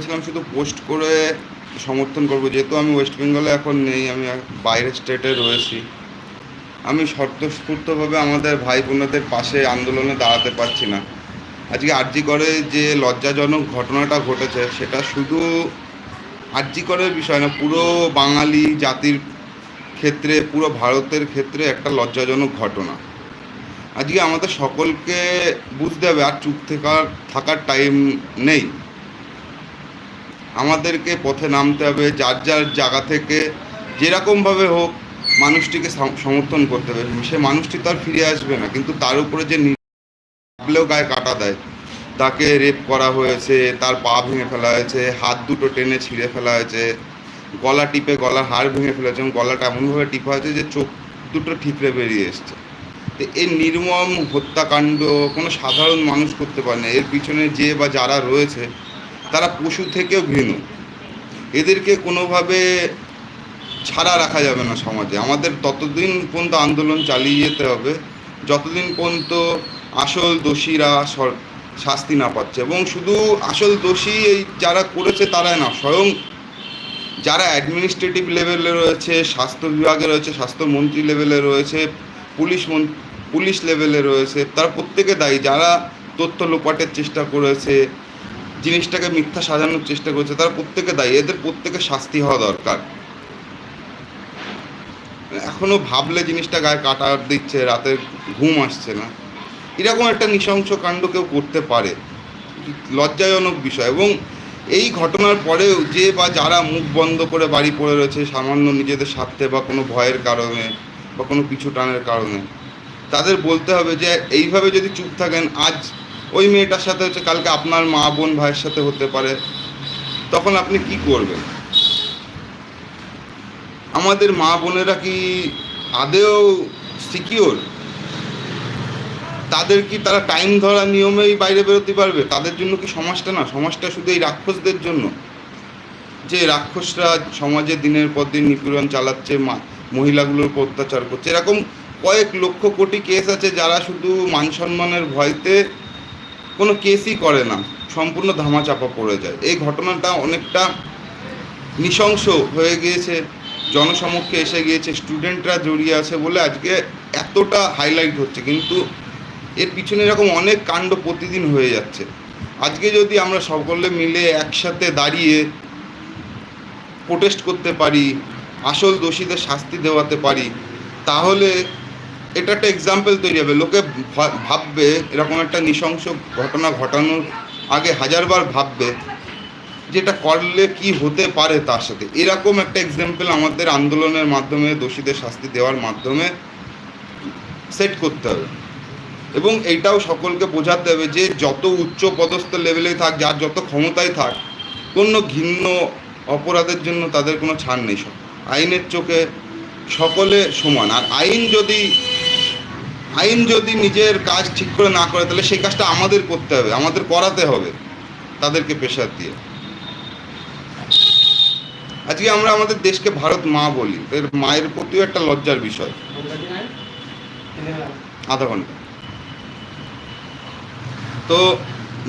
ভেবেছিলাম শুধু পোস্ট করে সমর্থন করব, যেহেতু আমি ওয়েস্ট বেঙ্গলে এখন নেই, আমি বাইরের স্টেটে রয়েছি। আমি স্বতঃস্ফূর্তভাবে আমাদের ভাই বোনেদের পাশে আন্দোলনে দাঁড়াতে পারছি না। আজকে আরজি করে যে লজ্জাজনক ঘটনাটা ঘটেছে, সেটা শুধু আরজি করের বিষয় না, পুরো বাঙালি জাতির ক্ষেত্রে, পুরো ভারতের ক্ষেত্রে একটা লজ্জাজনক ঘটনা। আজকে আমাদের সকলকে বুঝতে হবে, আর চুপ থাকার টাইম নেই। আমাদেরকে পথে নামতে হবে, যার যার জায়গা থেকে যেরকমভাবে হোক মানুষটিকে সমর্থন করতে হবে। সে মানুষটি তো আর ফিরে আসবে না, কিন্তু তার উপরে যে ভাবলেও গায়ে কাটা দেয়। তাকে রেপ করা হয়েছে, তার পা ভেঙে ফেলা হয়েছে, হাত দুটো টেনে ছিঁড়ে ফেলা হয়েছে, গলা টিপে গলার হাড় ভেঙে ফেলেছে, এবং গলাটা এমনভাবে টিপা হয়েছে যে চোখ দুটো ঠিকরে বেরিয়ে এসছে। তো এই নির্মম হত্যাকাণ্ড কোনো সাধারণ মানুষ করতে পারে না। এর পিছনে যে বা যারা রয়েছে তারা পশু থেকেও ঘৃণ। এদেরকে কোনোভাবে ছাড়া রাখা যাবে না সমাজে। আমাদের ততদিন পর্যন্ত আন্দোলন চালিয়ে যেতে হবে যতদিন পর্যন্ত আসল দোষীরা শাস্তি না পাচ্ছে। এবং শুধু আসল দোষী এই যারা করেছে তারাই না, স্বয়ং যারা অ্যাডমিনিস্ট্রেটিভ লেভেলে রয়েছে, স্বাস্থ্য বিভাগে রয়েছে, স্বাস্থ্যমন্ত্রী লেভেলে রয়েছে, পুলিশ লেভেলে রয়েছে, তারা প্রত্যেকে দায়ী। যারা তথ্য লোপাটের চেষ্টা করেছে, জিনিসটাকে মিথ্যা সাজানোর চেষ্টা করেছে, তারা প্রত্যেকে দায়ী। এদের প্রত্যেকে শাস্তি হওয়া দরকার। এখনও ভাবলে জিনিসটা গায়ে কাটা দিচ্ছে, রাতে ঘুম আসছে না। এরকম একটা নৃশংস কাণ্ড কেউ করতে পারে, লজ্জাজনক বিষয়। এবং এই ঘটনার পরেও যে বা যারা মুখ বন্ধ করে বাড়ি পড়ে রয়েছে সামান্য নিজেদের স্বার্থে বা কোনো ভয়ের কারণে বা কোনো পিছু টানের কারণে, তাদের বলতে হবে যে এইভাবে যদি চুপ থাকেন, আজ ওই মেয়েটার সাথে হচ্ছে, কালকে আপনার মা বোন ভাইয়ের সাথে হতে পারে, তখন আপনি কি করবেন? আমাদের মা বোনেরা কি আদেও সিকিওর? তাদের কি তারা টাইম ধরা নিয়মেই বাইরে বেরোতে পারবে? তাদের জন্য কি সমাজটা না, সমাজটা শুধু এই রাক্ষসদের জন্য, যে রাক্ষসরা সমাজে দিনের পর দিন নিপীড়ন চালাচ্ছে, মহিলাগুলোর উপর অত্যাচার করছে। এরকম কয়েক লক্ষ কোটি কেস আছে যারা শুধু মান সম্মানের ভয়তে কোনো কেসই করে না, সম্পূর্ণ ধামাচাপা পড়ে যায়। এই ঘটনাটা অনেকটা নৃশংস হয়ে গিয়েছে, জনসমক্ষে এসে গিয়েছে, স্টুডেন্টরা জড়িয়ে আছে বলে আজকে এতটা হাইলাইট হচ্ছে, কিন্তু এর পিছনে এরকম অনেক কাণ্ড প্রতিদিন হয়ে যাচ্ছে। আজকে যদি আমরা সকলে মিলে একসাথে দাঁড়িয়ে প্রোটেস্ট করতে পারি, আসল দোষীদের শাস্তি দেওয়াতে পারি, তাহলে এটা একটা এক্সাম্পল তৈরি হবে। লোকে ভাববে, এরকম একটা নৃশংস ঘটনা ঘটানোর আগে হাজারবার ভাববে যেটা করলে কি হতে পারে তার সাথে। এরকম একটা এক্সাম্পল আমাদের আন্দোলনের মাধ্যমে, দোষীদের শাস্তি দেওয়ার মাধ্যমে সেট করতে হবে। এবং এইটাও সকলকে বোঝাতে হবে যে যত উচ্চ পদস্থ লেভেলে থাক, যার যত ক্ষমতায় থাক, কোনো ঘৃণ্য অপরাধের জন্য তাদের কোনো ছাড় নেই। আইনের চোখে সকলে সমান। আর আইন যদি নিজের কাজ ঠিক করে না করে, তাহলে সেই কাজটা আমাদের করতে হবে, আমাদের করাতে হবে তাদেরকে প্রেশার দিয়ে। আজকে আমরা আমাদের দেশকে ভারত মা বলি, এর মায়ের প্রতিও একটা লজ্জার বিষয়। আধা ঘন্টা তো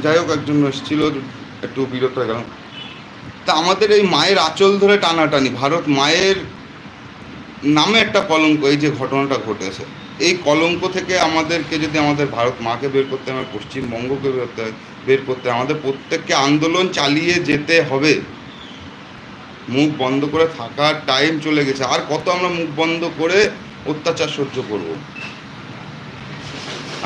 যাই হোক, একজন এসেছিল, একটু বিরত হয়ে গেলাম। তা আমাদের এই মায়ের আঁচল ধরে টানাটানি, ভারত মায়ের নামে একটা কলঙ্ক, এই যে ঘটনাটা ঘটেছে, এই কলঙ্ক থেকে আমাদেরকে যদি আমাদের ভারত মাকে বের করতে হয়, পশ্চিমবঙ্গকে বের করতে হয়, আমাদের প্রত্যেককে আন্দোলন চালিয়ে যেতে হবে। মুখ বন্ধ করে থাকার টাইম চলে গেছে। আর কত আমরা মুখ বন্ধ করে অত্যাচার সহ্য করব?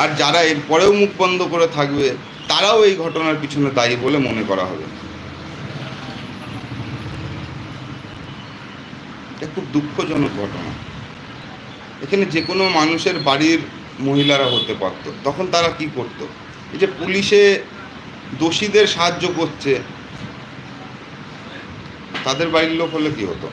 আর যারা এরপরেও মুখ বন্ধ করে থাকবে, তারাও এই ঘটনার পিছনে দায়ী বলে মনে করা হবে। এটা খুব দুঃখজনক ঘটনা। এখানে যে কোনো মানুষের বাড়ির মহিলারা হতে পারত, তখন তারা কি করত? এই যে পুলিশে দোষীদের সাহায্য করছে, তাদের বাড়ির লোক হলে কি হতো?